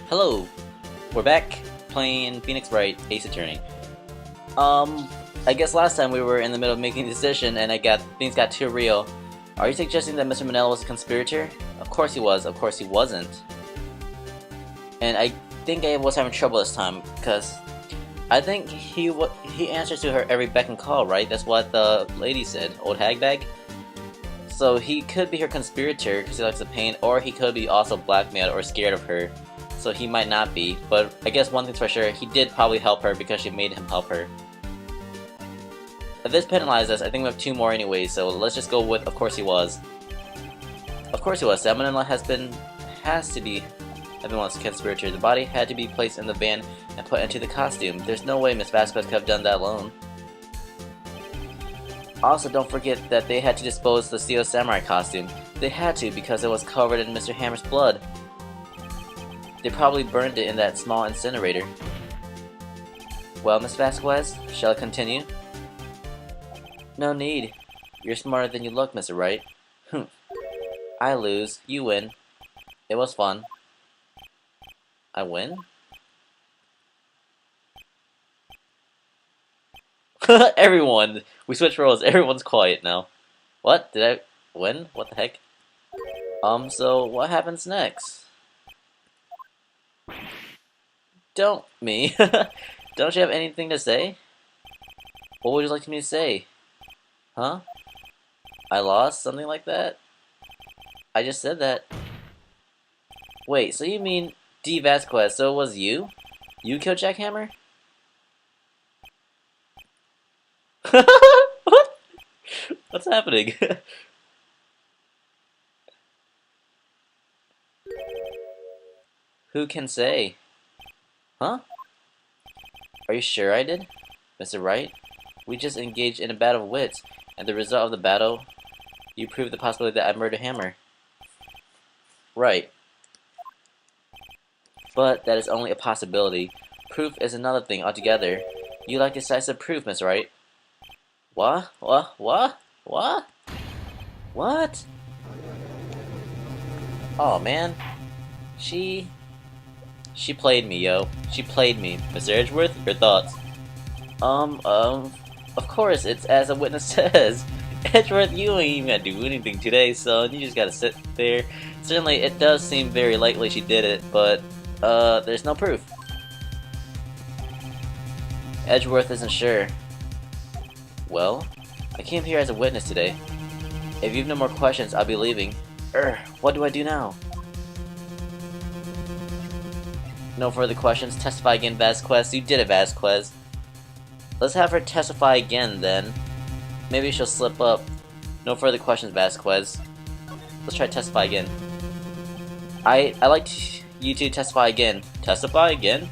Hello, we're back playing Phoenix Wright Ace Attorney. I guess last time we were in the middle of making a decision and things got too real. Are you suggesting that Mr. Manella was a conspirator? Of course he was, of course he wasn't. And I think I was having trouble this time, because I think he answers to her every beck and call, right? That's what the lady said, old hagbag. So he could be her conspirator because he likes the pain, or he could be also blackmailed or scared of her. So he might not be, but I guess one thing's for sure, he did probably help her because she made him help her. If this penalizes us, I think we have two more anyway, so let's just go with of course he was. Of course he was. Salmonella has been once a conspirator. The body had to be placed in the van and put into the costume. There's no way Miss Vasquez could have done that alone. Also, don't forget that they had to dispose the Steel Samurai costume. They had to because it was covered in Mr. Hammer's blood. They probably burned it in that small incinerator. Well, Miss Vasquez, shall I continue? No need. You're smarter than you look, Mr. Wright. Humph. I lose. You win. It was fun. I win? Everyone! We switched roles. Everyone's quiet now. What? Did I win? What the heck? So what happens next? Don't me. Don't you have anything to say? What would you like me to say? Huh? I lost? Something like that? I just said that. Wait, so you mean D. Vasquez, so it was you? You killed Jack Hammer? What? What's happening? Who can say? Huh? Are you sure I did? Mr. Wright? We just engaged in a battle of wits, and the result of the battle, you proved the possibility that I murdered Hammer. Right. But that is only a possibility. Proof is another thing altogether. You like decisive proof, Miss Wright. What? What? What? What? What? Oh man. She played me, yo. She played me. Mr. Edgeworth, your thoughts? Of course, it's as a witness says. Edgeworth, you ain't even gonna do anything today, son. You just gotta sit there. Certainly, it does seem very likely she did it, but, there's no proof. Edgeworth isn't sure. Well, I came here as a witness today. If you've no more questions, I'll be leaving. What do I do now? No further questions. Testify again, Vasquez. You did it, Vasquez. Let's have her testify again, then. Maybe she'll slip up. No further questions, Vasquez. Let's try to testify again. I like you to testify again. Testify again?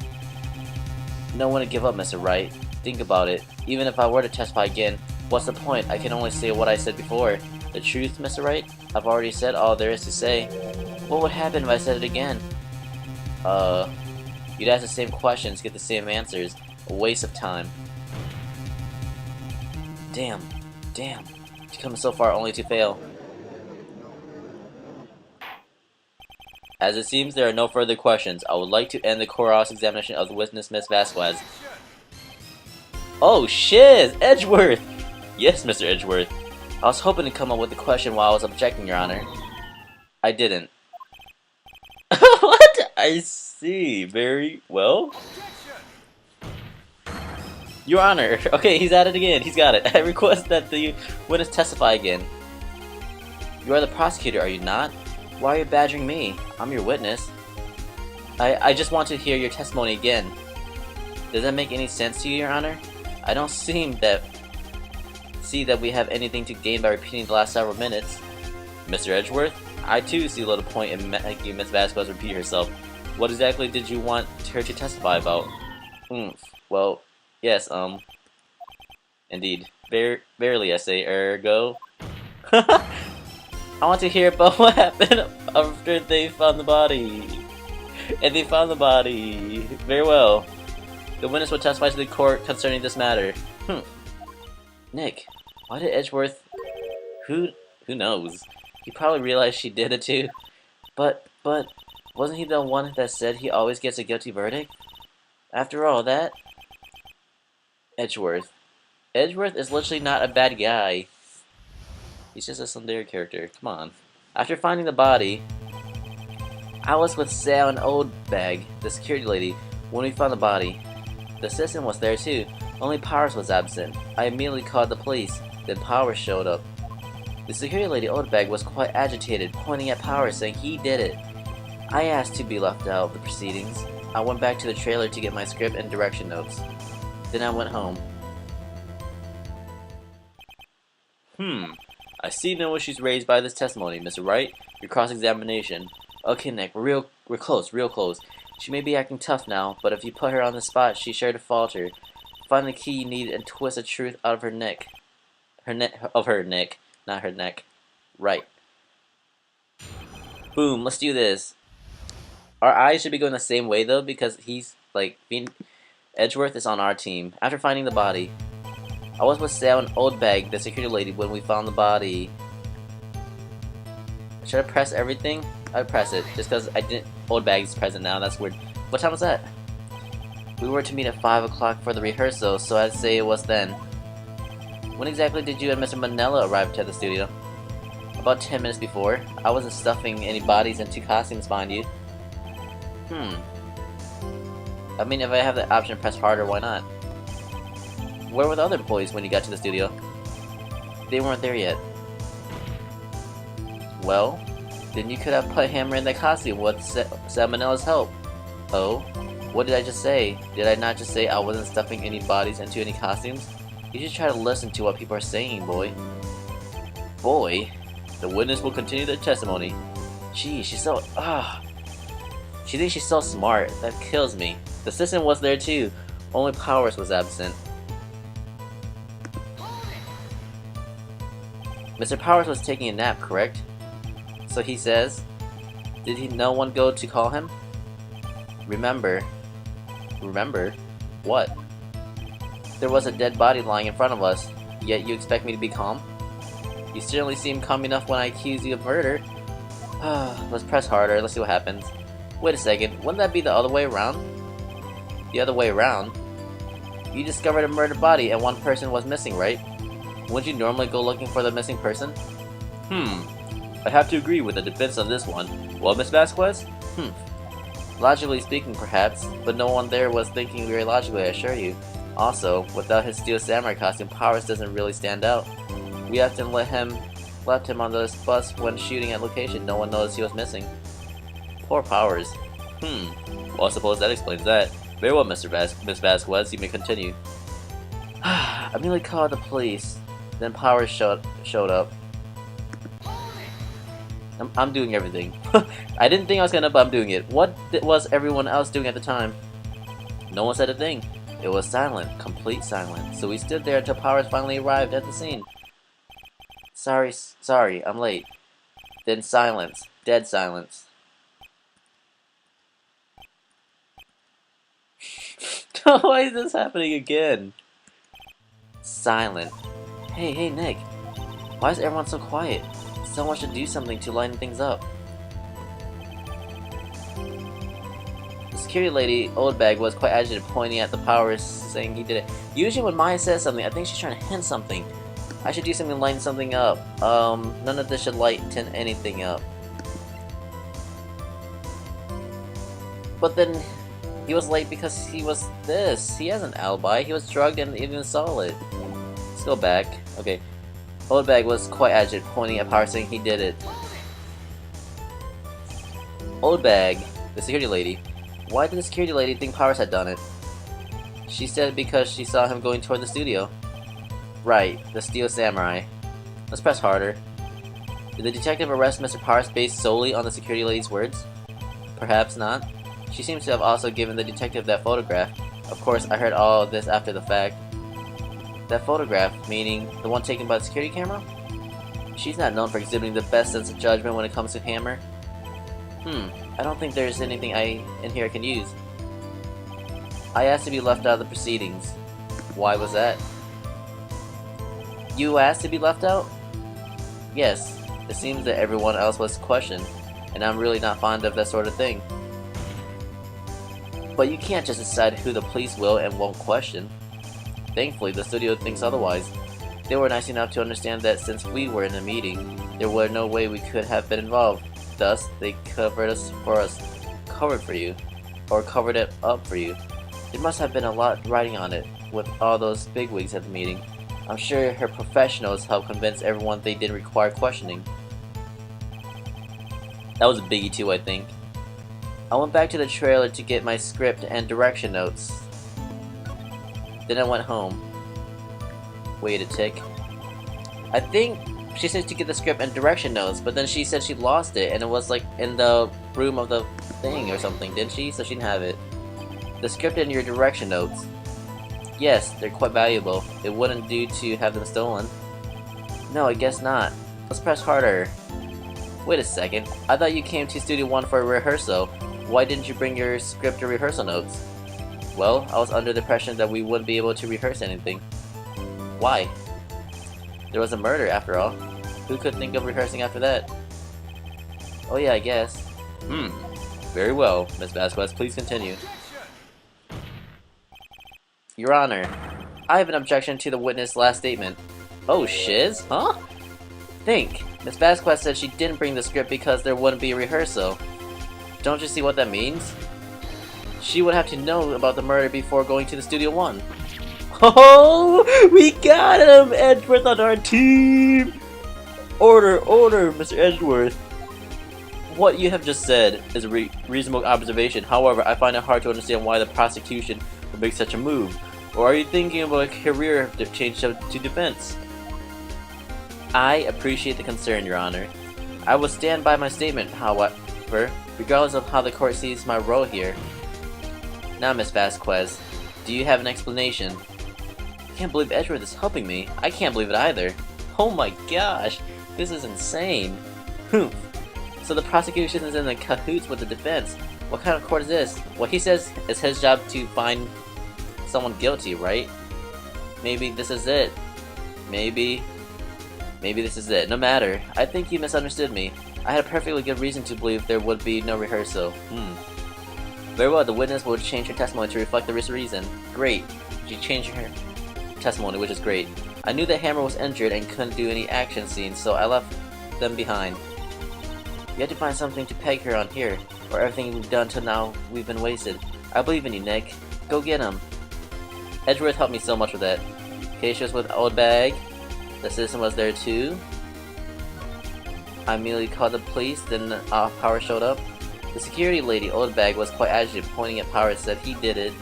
No one to give up, Mr. Wright. Think about it. Even if I were to testify again, what's the point? I can only say what I said before. The truth, Mr. Wright? I've already said all there is to say. What would happen if I said it again? You'd ask the same questions, get the same answers. A waste of time. Damn. Damn. You've come so far only to fail. As it seems there are no further questions, I would like to end the cross-examination of the witness, Miss Vasquez. Oh, shiz! Edgeworth! Yes, Mr. Edgeworth. I was hoping to come up with a question while I was objecting, Your Honor. I didn't. What? I see. Very well. Your Honor. Okay, he's at it again. He's got it. I request that the witness testify again. You are the prosecutor, are you not? Why are you badgering me? I'm your witness. I just want to hear your testimony again. Does that make any sense to you, Your Honor? I don't see that we have anything to gain by repeating the last several minutes. Mr. Edgeworth, I too see a little point in making Miss Vasquez repeat herself. What exactly did you want her to testify about? Well, yes, indeed. Verily, I say, ergo. I want to hear about what happened after they found the body. And they found the body. Very well. The witness will testify to the court concerning this matter. Nick, why did Edgeworth... Who knows? He probably realized she did it too. But Wasn't he the one that said he always gets a guilty verdict? After all that... Edgeworth. Edgeworth is literally not a bad guy. He's just a Sundari character. Come on. After finding the body, I was with Sal and Oldbag, the security lady, when we found the body. The assistant was there too, only Powers was absent. I immediately called the police, then Powers showed up. The security lady Oldbag was quite agitated, pointing at Powers saying he did it. I asked to be left out of the proceedings. I went back to the trailer to get my script and direction notes. Then I went home. I see no issues raised by this testimony, Mr. Wright. Your cross-examination. Okay, Nick, we're close, real close. She may be acting tough now, but if you put her on the spot, she's sure to falter. Find the key you need and twist the truth out of her neck. Her neck, not her neck. Right. Boom, let's do this. Our eyes should be going the same way though, because he's like Edgeworth is on our team. After finding the body, I was with Sal and Oldbag, the security lady, when we found the body. Should I press everything? I'd press it, just because I didn't. Oldbag is present now, that's weird. What time was that? We were to meet at 5 o'clock for the rehearsal, so I'd say it was then. When exactly did you and Mr. Manella arrive at the studio? About 10 minutes before. I wasn't stuffing any bodies into costumes behind you. I mean, if I have the option to press harder, why not? Where were the other employees when you got to the studio? They weren't there yet. Well, then you could have put Hammer in that costume with Salmonella's help. Oh? What did I just say? Did I not just say I wasn't stuffing any bodies into any costumes? You should try to listen to what people are saying, boy. Boy? The witness will continue their testimony. Gee, she's so... She thinks she's so smart. That kills me. The assistant was there too. Only Powers was absent. Mr. Powers was taking a nap, correct? So he says. Did no one go to call him? Remember? What? There was a dead body lying in front of us, yet you expect me to be calm? You certainly seem calm enough when I accuse you of murder. Let's press harder, let's see what happens. Wait a second, wouldn't that be the other way around? The other way around? You discovered a murdered body and one person was missing, right? Wouldn't you normally go looking for the missing person? I have to agree with the defense on this one. Well, Miss Vasquez? Logically speaking, perhaps, but no one there was thinking very logically, I assure you. Also, without his steel samurai costume, Powers doesn't really stand out. We often left him on the bus when shooting at location. No one noticed he was missing. Poor Powers. Well, I suppose that explains that. Very well, Miss Vasquez, you may continue. I immediately called the police. Then Powers showed up. I'm doing everything. I didn't think I was gonna, but I'm doing it. What was everyone else doing at the time? No one said a thing. It was silent, complete silence. So we stood there until Powers finally arrived at the scene. Sorry, I'm late. Then silence, dead silence. Why is this happening again? Silent. Hey, Nick. Why is everyone so quiet? Someone should do something to lighten things up. The security lady, Oldbag, was quite agitated, pointing at the Powers, saying he did it. Usually when Maya says something, I think she's trying to hint something. I should do something to lighten something up. None of this should lighten anything up. But then, he was late because he was this. He has an alibi. He was drugged and even solid. Let's go back. Okay. Oldbag was quite agitated, pointing at Powers, saying he did it. Oldbag, the security lady. Why did the security lady think Powers had done it? She said because she saw him going toward the studio. Right, the Steel Samurai. Let's press harder. Did the detective arrest Mr. Powers based solely on the security lady's words? Perhaps not. She seems to have also given the detective that photograph. Of course, I heard all of this after the fact. That photograph, meaning the one taken by the security camera? She's not known for exhibiting the best sense of judgment when it comes to Hammer. I don't think there's anything in here I can use. I asked to be left out of the proceedings. Why was that? You asked to be left out? Yes, it seems that everyone else was questioned. and I'm really not fond of that sort of thing. But you can't just decide who the police will and won't question. Thankfully, the studio thinks otherwise. They were nice enough to understand that since we were in a meeting, there was no way we could have been involved. Thus, they covered for you, or covered it up for you. There must have been a lot riding on it, with all those bigwigs at the meeting. I'm sure her professionals helped convince everyone they didn't require questioning. That was a biggie too, I think. I went back to the trailer to get my script and direction notes. Then I went home. Wait a tick. I think she said to get the script and direction notes, but then she said she lost it and it was like in the room of the thing or something, didn't she? So she didn't have it. The script and your direction notes. Yes, they're quite valuable. It wouldn't do to have them stolen. No, I guess not. Let's press harder. Wait a second. I thought you came to Studio 1 for a rehearsal. Why didn't you bring your script or rehearsal notes? Well, I was under the impression that we wouldn't be able to rehearse anything. Why? There was a murder, after all. Who could think of rehearsing after that? Oh yeah, I guess. Very well, Miss Vasquez, please continue. Your Honor, I have an objection to the witness' last statement. Oh, shiz? Huh? Think. Miss Vasquez said she didn't bring the script because there wouldn't be a rehearsal. Don't you see what that means? She would have to know about the murder before going to the Studio 1. Oh, we got him! Edgeworth on our team! Order, Mr. Edgeworth. What you have just said is a reasonable observation. However, I find it hard to understand why the prosecution would make such a move. Or are you thinking about a career change to defense? I appreciate the concern, Your Honor. I will stand by my statement, however, regardless of how the court sees my role here. Now, Miss Vasquez, do you have an explanation? I can't believe Edgeworth is helping me. I can't believe it either. Oh my gosh, this is insane. So the prosecution is in the cahoots with the defense. What kind of court is this? What he says is his job to find someone guilty, right? Maybe this is it. Maybe this is it. No matter. I think you misunderstood me. I had a perfectly good reason to believe there would be no rehearsal. Very well, the witness will change her testimony to reflect the reason. Great. She changed her testimony, which is great. I knew that Hammer was injured and couldn't do any action scenes, so I left them behind. You have to find something to peg her on here, or everything we've done till now we've been wasted. I believe in you, Nick. Go get him. Edgeworth helped me so much with that. Keisha was with Old Bag. The citizen was there too. I immediately called the police, then Power showed up. The security lady, Old Bag, was quite agitated, pointing at Power and said he did it.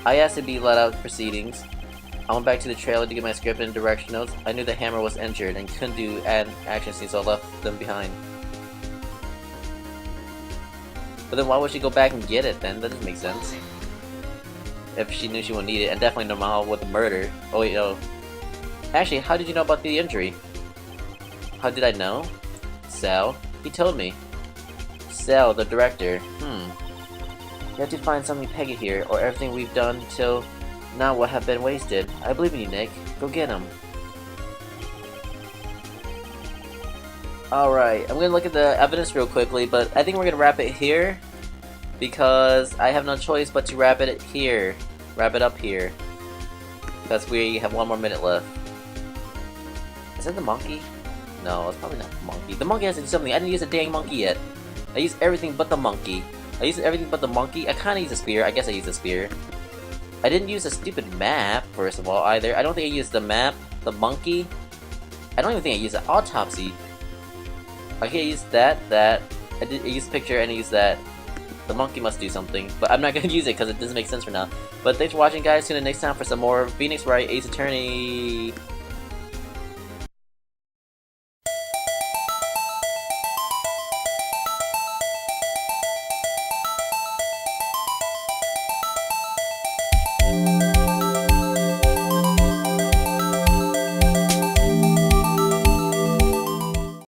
I asked to be let out of proceedings. I went back to the trailer to get my script and direction notes. I knew that Hammer was injured and couldn't do an action scene, so I left them behind. But then why would she go back and get it then? That doesn't make sense. If she knew she would need it, and definitely normal with the murder. Oh wait, no. Actually, how did you know about the injury? How did I know? Sal, he told me. Sal, the director. You have to find something peggy here, or everything we've done till now will have been wasted. I believe in you, Nick. Go get him. Alright, I'm gonna look at the evidence real quickly, but I think we're gonna wrap it here because I have no choice but to wrap it here. Wrap it up here. Because we have 1 more minute left. Is that the monkey? No, it's probably not the monkey. The monkey has to do something. I didn't use a dang monkey yet. I used everything but the monkey. I used everything but the monkey. I kinda used a spear. I guess I used a spear. I didn't use a stupid map, first of all, either. I don't think I used the map, the monkey. I don't even think I used an autopsy. Okay, I used that. I used picture and I used that. The monkey must do something, but I'm not gonna use it because it doesn't make sense for now. But thanks for watching, guys. Tune in next time for some more Phoenix Wright Ace Attorney.